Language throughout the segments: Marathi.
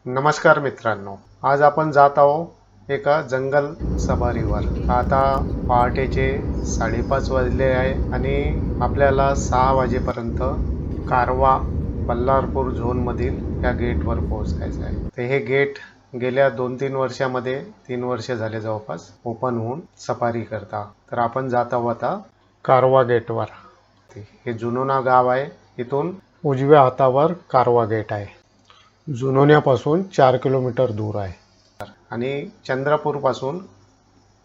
नमस्कार मित्रांनो, आज आपण जात आहोत एका जंगल सफारीवर। आता पहाटेचे 5:30 वाजले आहे आणि आपल्याला 6 वाजेपर्यंत कारवा बल्लारपूर झोनमधील या गेटवर पोहोचायचं आहे। तर हे गेट गेल्या 2-3 वर्षामध्ये 3 वर्ष झाले जवळपास ओपन होऊन सफारी करता। तर आपण जात आहोत आता कारवा गेटवर। हे जुनोना गाव आहे, इथून उजव्या हातावर कारवा गेट आहे। जुनोन्यापासून 4 किलोमीटर दूर आहे आणि चंद्रपूरपासून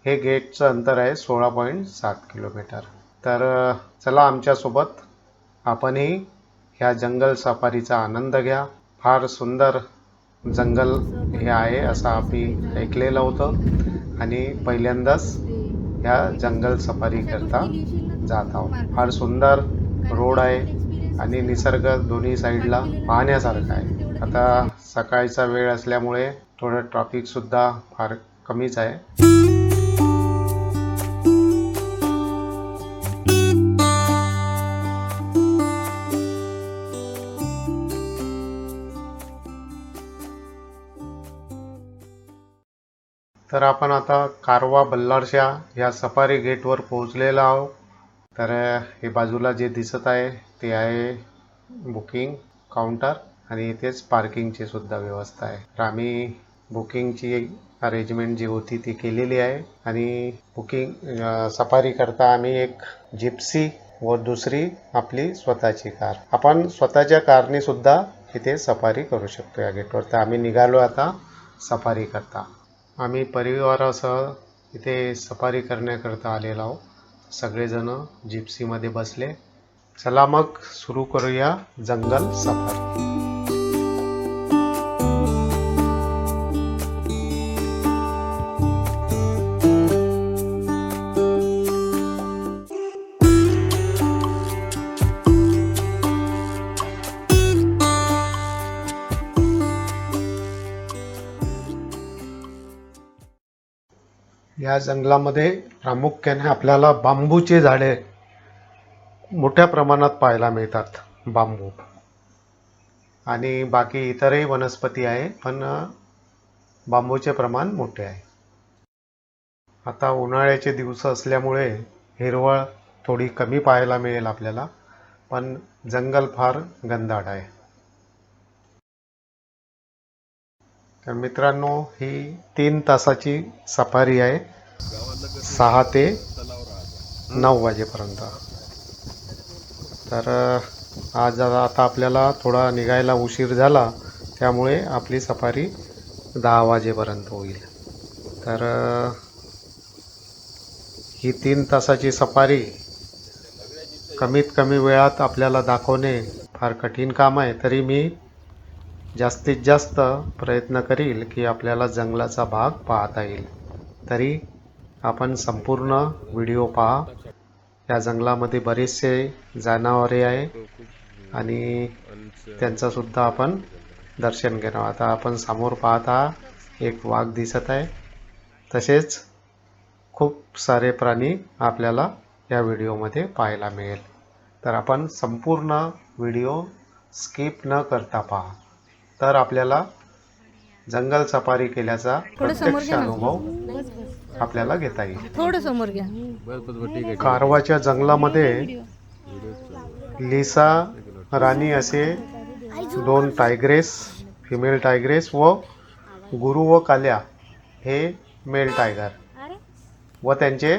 हे गेटचं अंतर आहे 16.7 किलोमीटर। तर चला आमच्यासोबत आपणही ह्या जंगल सफारीचा आनंद घ्या। फार सुंदर जंगल हे आहे असं आम्ही ऐकलेलं होतं आणि पहिल्यांदाच ह्या जंगल सफारी करता जात आहोत। फार सुंदर रोड आहे आणि निसर्ग दोन्ही साईडला पाहण्यासारखा आहे। आता सकाळचा वेळ असल्यामुळे थोडं ट्रॅफिक सुद्धा फार कमीच आहे। तर आपण आता कारवा बल्लारशा या सफारी गेटवर पोहोचलेलो आहोत। तर हे बाजूला जे दिसत आहे ते आहे बुकिंग काउंटर आणि इथेच पार्किंगची सुद्धा व्यवस्था आहे। तर आम्ही बुकिंगची अरेंजमेंट जी होती ती केलेली आहे आणि बुकिंग सफारी करता आम्ही एक जिप्सी व दुसरी आपली स्वतःची कार। आपण स्वतःच्या कारने सुद्धा इथे सफारी करू शकतो या गेटवर। तर आम्ही निघालो आता सफारी करता। आम्ही परिवारासह इथे सफारी करण्याकरता आलेलो आहोत। सगळेजण जिप्सीमध्ये बसले। चला मग सुरू करूया जंगल सफारी। या जंगलामध्ये प्रामुख्याने आपल्याला बांबूचे झाडे मोठ्या प्रमाणात पाहायला मिळतात। बांबू आणि बाकी इतरही वनस्पती आहे, पण बांबूचे प्रमाण मोठे आहे। आता उन्हाळ्याचे दिवस असल्यामुळे हिरवळ थोडी कमी पाहायला मिळेल आपल्याला, पण जंगल फार घनदाट आहे। तर मित्रांनो, ही 3 तासाची सफारी आहे, 6 ते 9 वाजेपर्यंत। तर आज आता आपल्याला थोडा निघायला उशीर झाला, त्यामुळे आपली सफारी 10 वाजेपर्यंत होईल। तर ही 3 तासाची सफारी कमीत कमी वेळात आपल्याला दाखवणे फार कठीण काम आहे। तरी मी जास्तीत जास्त प्रयत्न करील की आपल्याला जंगलाचा भाग पाहता येईल। तरी आपण संपूर्ण व्हिडिओ पहा। या जंगलामध्ये बरेचसे जनावरे आहे आणि त्यांचा सुद्धा आपण दर्शन घेणार। आता आपण समोर पाहता एक वाघ दिसत आहे, तसेच खूप सारे प्राणी आपल्याला या व्हिडिओमध्ये पाहायला मिळेल। तर आपण संपूर्ण व्हिडिओ स्किप न करता पहा, तर आपल्याला जंगल सफारी केल्याचा प्रत्यक्ष अनुभव आपल्याला घेता येईल। थोडं समोर घ्या। कारवाच्या जंगलामध्ये लिसा राणी असे 2 टायग्रेस, फिमेल टायग्रेस व गुरु व काल्या हे मेल टायगर व त्यांचे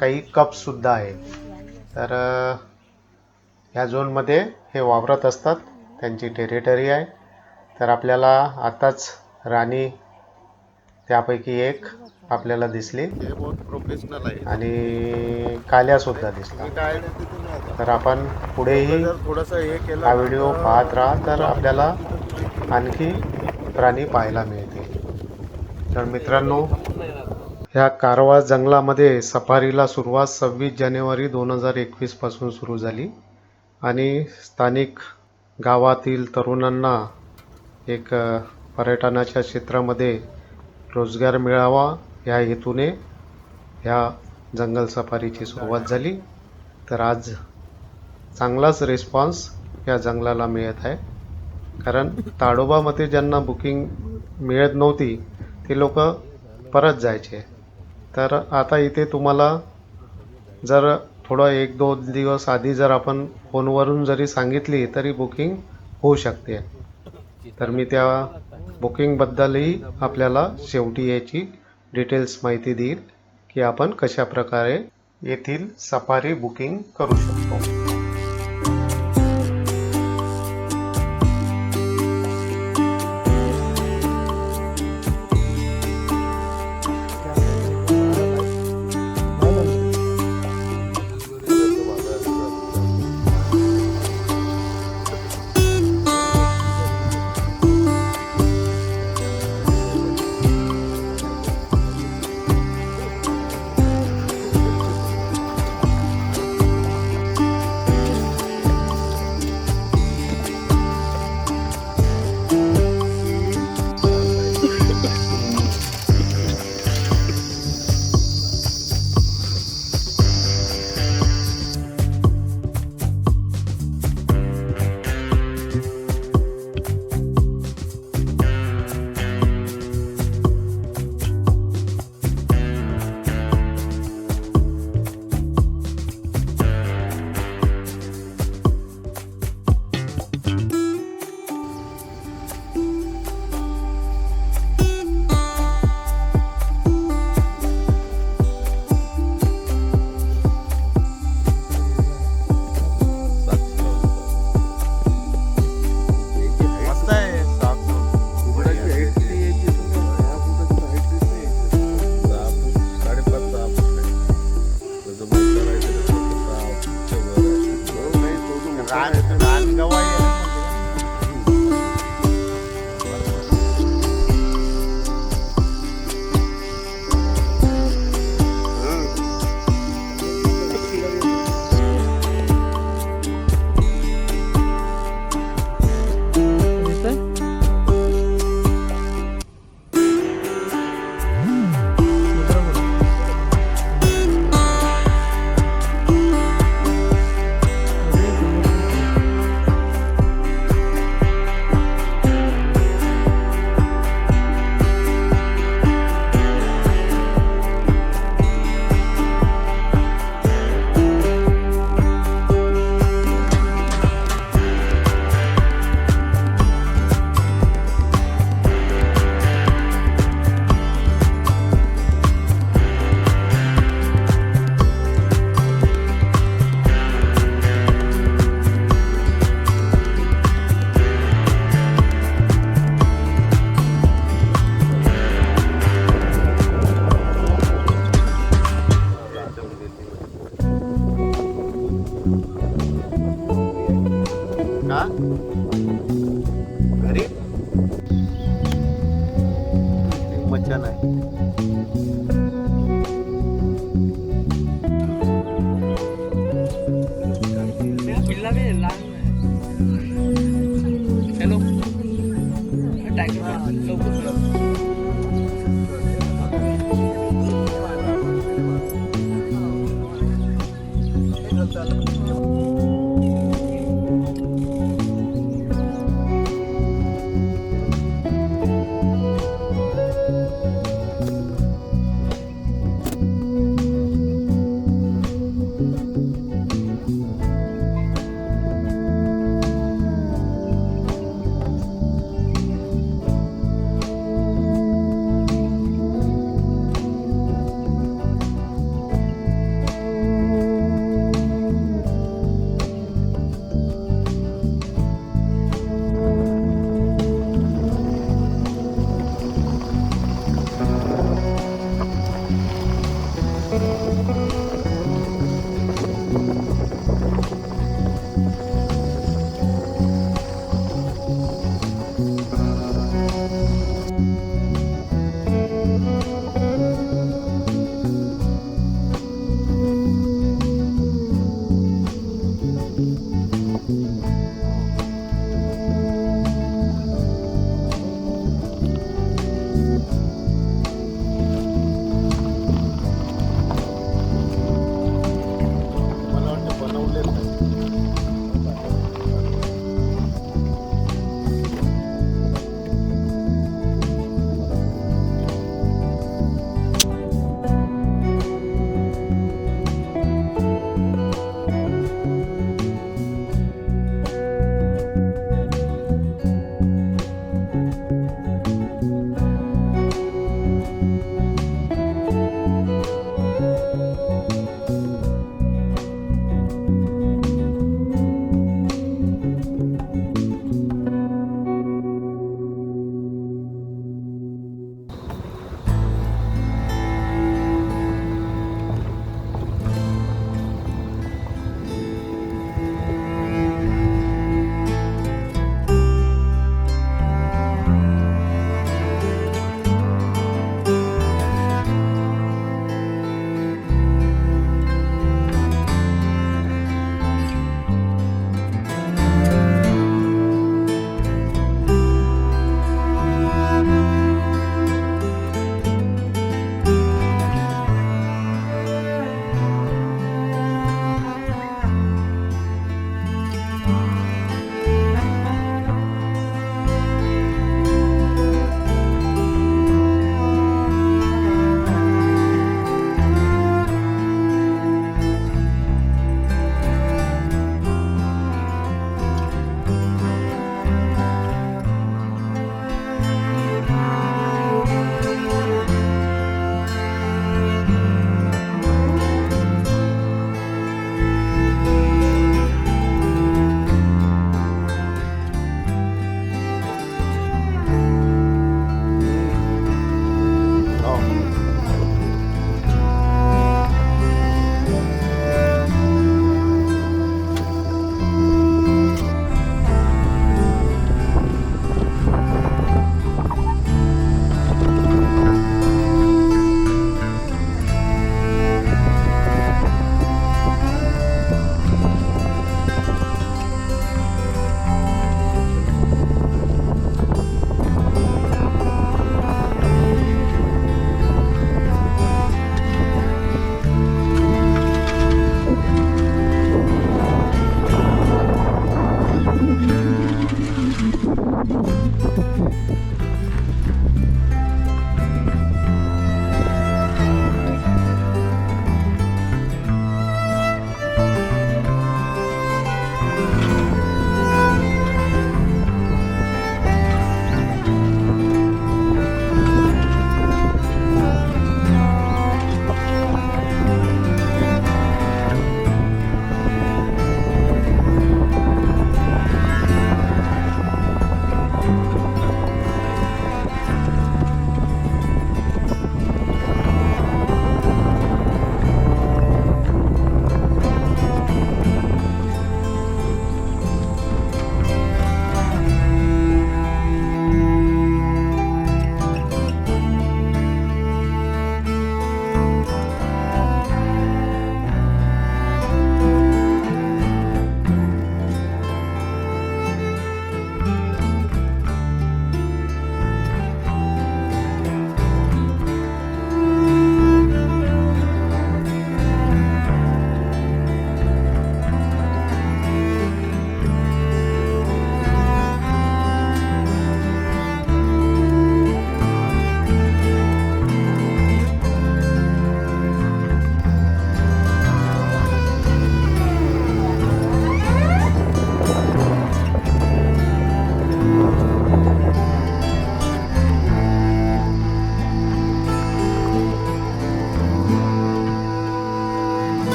काही कप्स सुद्धा आहेत। तर ह्या झोनमध्ये हे वावरत असतात, त्यांची टेरिटरी आहे। तर आपल्याला आताच राणी त्यापैकी एक आपल्याला दिसली आणि काल्या सुद्धा दिसला। तर आपण पुढेही हा व्हिडिओ पाहत राहा, तर आपल्याला आणखी प्राणी पाहायला मिळतील। तर मित्रांनो, ह्या कारवा जंगलामध्ये सफारीला सुरुवात 26 जानेवारी 2021 पासून सुरू झाली आणि स्थानिक गावातील तरुणांना एक पर्यटनाच्या क्षेत्रामध्ये रोजगार मिळावा या हेतूने ह्या जंगल सफारीची सुरुवात झाली। तर आज चांगलाच रिस्पॉन्स या जंगलाला मिळत आहे। कारण ताडोबामध्ये ज्यांना बुकिंग मिळत नव्हती ते लोक परत जायचे. तर आता इथे तुम्हाला जर थोडं 1-2 दिवस आधी जर आपण फोनवरून जरी सांगितली तरी बुकिंग होऊ शकते. तर मी त्या बुकिंगबद्दलही आपल्याला शेवटी याची डिटेल्स माहिती देईल की आपण कशा प्रकारे येथील सफारी बुकिंग करू शकतो. का घरी मच्छा नाही.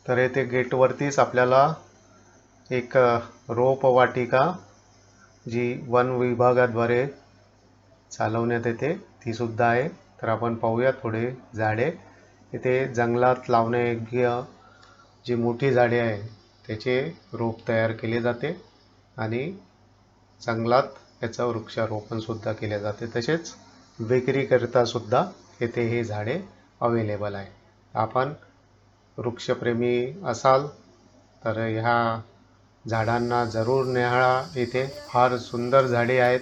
तर येथे गेटवरतीच आपल्याला एक रोपवाटिका जी वन विभागाद्वारे चालवण्यात येते ती सुद्धा आहे. तर आपण पाहूया थोडे झाडे. इथे जंगलात लावण्यायोग्य जी मोठी झाडे आहे त्याचे रोप तयार केले जाते आणि जंगलात याचं वृक्षारोपण सुद्धा केले जाते. तसेच विक्रीकरिता सुद्धा येथे हे झाडे अवेलेबल आहे. आपण वृक्षप्रेमी असाल तर ह्या झाडांना जरूर न्याहाळा. इथे फार सुंदर झाडे आहेत.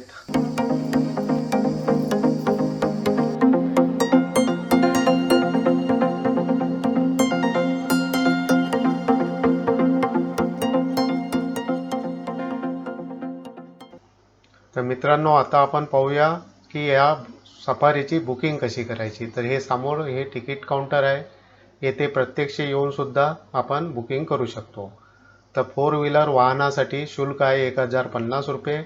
तर मित्रांनो, आता आपण पाहूया की या सफारीची बुकिंग कशी करायची. तर हे समोर हे तिकीट काउंटर आहे. येथे प्रत्यक्ष येऊन सुद्धा आपण बुकिंग करू शकतो. तर 4 व्हीलर वाहनासाठी शुल्क आहे 1050 रुपये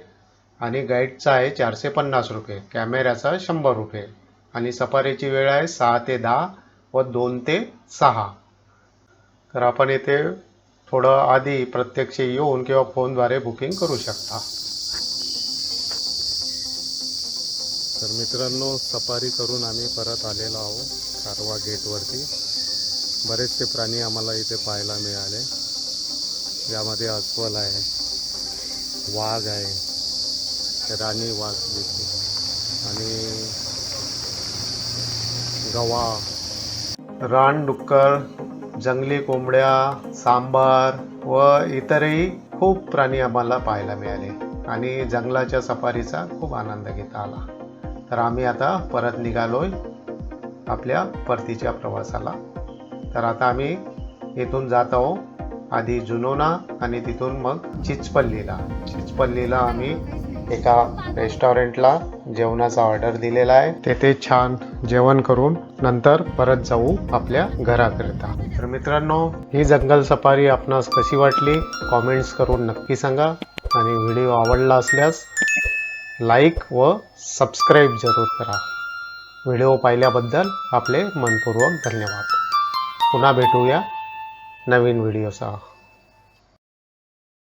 आणि गाईडचा आहे 450 रुपये, कॅमेऱ्याचा 100 रुपये आणि सफारीची वेळ आहे 6 ते 10 व 2 ते 6. तर आपण येथे थोडं आधी प्रत्यक्ष येऊन किंवा फोनद्वारे बुकिंग करू शकता. तर मित्रांनो, सफारी करून आम्ही परत आलेलो आहोत कारवा गेटवरती. बरेचसे प्राणी आम्हाला इथे पाहायला मिळाले. यामध्ये अस्वल आहे, वाघ आहे, राणी वाघ दिसते आणि गवा, रानडुक्कर, जंगली कोंबड्या, सांबार व इतरही खूप प्राणी आम्हाला पाहायला मिळाले आणि जंगलाच्या सफारीचा खूप आनंद घेता आला. तर आम्ही आता परत निघालोय आपल्या परतीच्या प्रवासाला. तर आता आम्ही इथून जात आहोत आधी जुनोना आणि तिथून मग चिचपल्लीला आम्ही एका रेस्टॉरंटला जेवणाचा ऑर्डर दिलेला आहे. तेथे छान जेवण करून नंतर परत जाऊ आपल्या घराकरिता. तर मित्रांनो, ही जंगल सफारी आपणास कशी वाटली कॉमेंट्स करून नक्की सांगा आणि व्हिडिओ आवडला असल्यास लाईक व सबस्क्राईब जरूर करा. व्हिडिओ पाहिल्याबद्दल आपले मनपूर्वक धन्यवाद. पुन्हा भेटूया नवीन व्हिडिओसह.